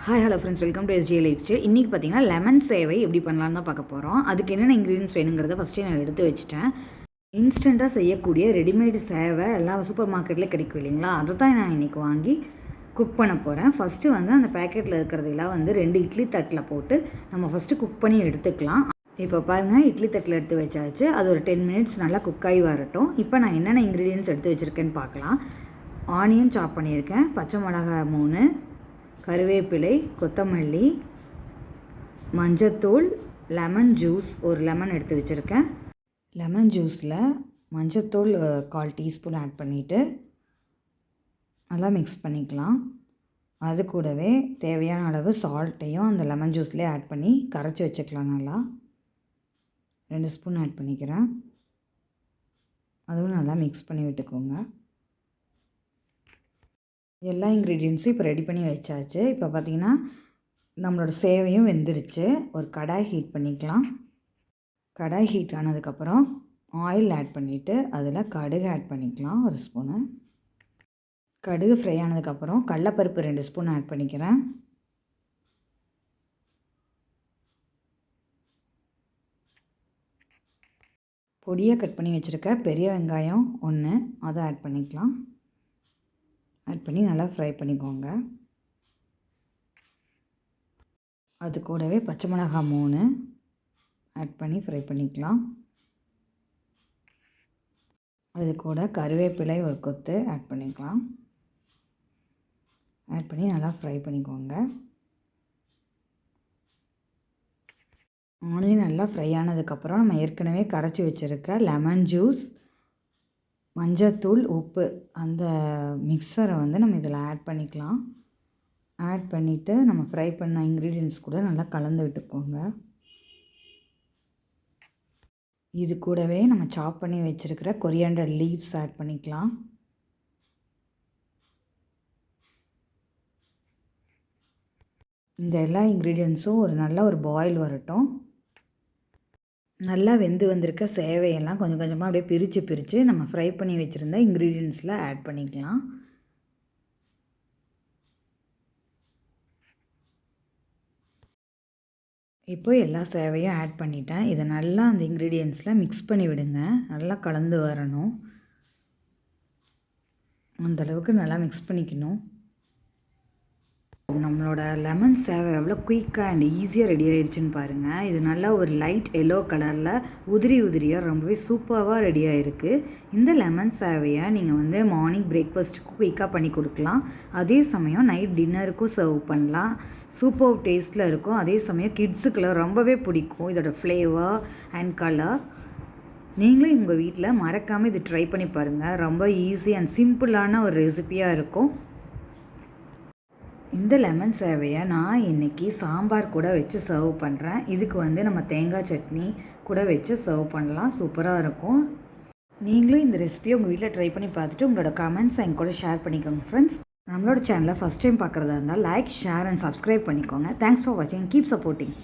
Hi hello friends, welcome to SJ lifestyle. இன்றைக்கி பார்த்தீங்கன்னா lemon சேவை எப்படி பண்ணலான்னு தான் பார்க்க போகிறோம். அதுக்கு என்னென்ன இன்க்ரீடியன்ஸ் வேணுங்கிறத ஃபஸ்ட்டே நான் எடுத்து வச்சுட்டேன். இன்ஸ்டண்ட்டாக செய்யக்கூடிய ரெடிமேடு சேவை எல்லா சூப்பர் மார்க்கெட்லேயும் கிடைக்கும் இல்லைங்களா, அதை தான் நான் இன்றைக்கி வாங்கி குக் பண்ண போகிறேன். ஃபஸ்ட்டு வந்து அந்த பேக்கெட்டில் இருக்கிறதெல்லாம் வந்து 2 இட்லி தட்டில் போட்டு நம்ம ஃபஸ்ட்டு குக் பண்ணி எடுத்துக்கலாம். இப்போ பாருங்கள், இட்லி தட்டில் எடுத்து வச்சாச்சு. அது ஒரு 10 மினிட்ஸ் நல்லா குக் ஆகி வரட்டும். இப்போ நான் என்னென்ன இன்க்ரீடியன்ஸ் எடுத்து வச்சுருக்கேன்னு பார்க்கலாம். ஆனியன் சாப் பண்ணியிருக்கேன், பச்சை மிளகாய் 3, கருவேப்பிலை, கொத்தமல்லி, மஞ்சத்தூள், லெமன் ஜூஸ், ஒரு லெமன் எடுத்து வச்சுருக்கேன். லெமன் ஜூஸில் மஞ்சத்தூள் 1/4 டீஸ்பூன் ஆட் பண்ணிவிட்டு நல்லா மிக்ஸ் பண்ணிக்கலாம். அது கூடவே தேவையான அளவு சால்ட்டையும் அந்த லெமன் ஜூஸ்லேயே ஆட் பண்ணி கரைச்சி வச்சுக்கலாம். நல்லா 2 ஸ்பூன் ஆட் பண்ணிக்கிறேன். அதுவும் நல்லா மிக்ஸ் பண்ணி விட்டுக்கோங்க. எல்லா இன்க்ரீடியன்ஸும் இப்போ ரெடி பண்ணி வச்சாச்சு. இப்போ பார்த்திங்கன்னா நம்மளோட சேவையும் வெந்துருச்சு. ஒரு கடாய் ஹீட் பண்ணிக்கலாம். கடாய் ஹீட் ஆனதுக்கப்புறம் ஆயில் ஆட் பண்ணிவிட்டு அதில் கடுகு ஆட் பண்ணிக்கலாம், 1 ஸ்பூனு. கடுகு ஃப்ரை ஆனதுக்கப்புறம் கடலைப்பருப்பு 2 ஸ்பூன் ஆட் பண்ணிக்கிறேன். பொடியாக கட் பண்ணி வச்சுருக்க பெரிய வெங்காயம் 1, அதை ஆட் பண்ணிக்கலாம். ஆட் பண்ணி நல்லா ஃப்ரை பண்ணிக்கோங்க. அது கூடவே பச்சை மிளகாய் 3 ஆட் பண்ணி ஃப்ரை பண்ணிக்கலாம். அது கூட கருவேப்பிலை ஒரு கொத்து ஆட் பண்ணிக்கலாம். ஆட் பண்ணி நல்லா ஃப்ரை பண்ணிக்கோங்க. ஆனியன் நல்லா ஃப்ரை ஆனதுக்கப்புறம் நம்ம ஏற்கனவே கரைச்சி வச்சுருக்க லெமன் ஜூஸ், மஞ்சத்தூள், உப்பு, அந்த மிக்சரை வந்து நம்ம இதில் ஆட் பண்ணிக்கலாம். ஆட் பண்ணிவிட்டு நம்ம ஃப்ரை பண்ண இன்க்ரீடியன்ஸ் கூட நல்லா கலந்து விட்டுக்கோங்க. இது கூடவே நம்ம சாப் பண்ணி வச்சுருக்கிற கொரியாண்டர் லீவ்ஸ் ஆட் பண்ணிக்கலாம். இந்த எல்லா இன்க்ரீடியன்ஸும் ஒரு நல்ல ஒரு பாயில் வரட்டும். நல்லா வெந்து வந்திருக்க சேவையெல்லாம் கொஞ்சம் கொஞ்சமாக அப்படியே பிரித்து நம்ம ஃப்ரை பண்ணி வச்சுருந்த இன்க்ரீடியன்ஸில் ஆட் பண்ணிக்கலாம். இப்போ எல்லா சேவையும் ஆட் பண்ணிட்டேன். இதை நல்லா அந்த இன்க்ரீடியன்ஸில் மிக்ஸ் பண்ணி விடுங்க. நல்லா கலந்து வரணும். அந்தளவுக்கு நல்லா மிக்ஸ் பண்ணிக்கணும். நம்மளோட லெமன் சேவை எவ்வளோ குயிக்காக அண்ட் ஈஸியாக ரெடி ஆயிடுச்சுன்னு பாருங்கள். இது நல்லா ஒரு லைட் எல்லோ கலரில் உதிரியாக ரொம்பவே சூப்பராக ரெடி ஆகிருக்கு. இந்த லெமன் சேவையை நீங்கள் வந்து மார்னிங் பிரேக்ஃபாஸ்ட்டுக்கு குயிக்காக பண்ணி கொடுக்கலாம். அதே சமயம் நைட் டின்னருக்கும் சர்வ் பண்ணலாம். சூப்பர் டேஸ்ட்டில் இருக்கும். அதே சமயம் கிட்ஸுக்கெல்லாம் ரொம்பவே பிடிக்கும் இதோட ஃப்ளேவர் அண்ட் கலர். நீங்களும் உங்கள் வீட்டில் மறக்காமல் இது ட்ரை பண்ணி பாருங்கள். ரொம்ப ஈஸி அண்ட் சிம்பிளான ஒரு ரெசிபியாக இருக்கும். இந்த லெமன் சேவையை நான் இன்றைக்கி சாம்பார் கூட வச்சு சர்வ் பண்ணுறேன். இதுக்கு வந்து நம்ம தேங்காய் சட்னி கூட வச்சு சர்வ் பண்ணலாம். சூப்பராக இருக்கும். நீங்களும் இந்த ரெசிபியை உங்கள் வீட்டில் ட்ரை பண்ணி பார்த்துட்டு உங்களோட கமெண்ட்ஸ் என் கூட ஷேர் பண்ணிக்கோங்க ஃப்ரெண்ட்ஸ். நம்மளோட சேனலை ஃபஸ்ட் டைம் பார்க்குறதா இருந்தால் லைக், ஷேர் அண்ட் சப்ஸ்கிரைப் பண்ணிக்கோங்க. தேங்க்ஸ் ஃபார் வாட்சிங். Keep supporting.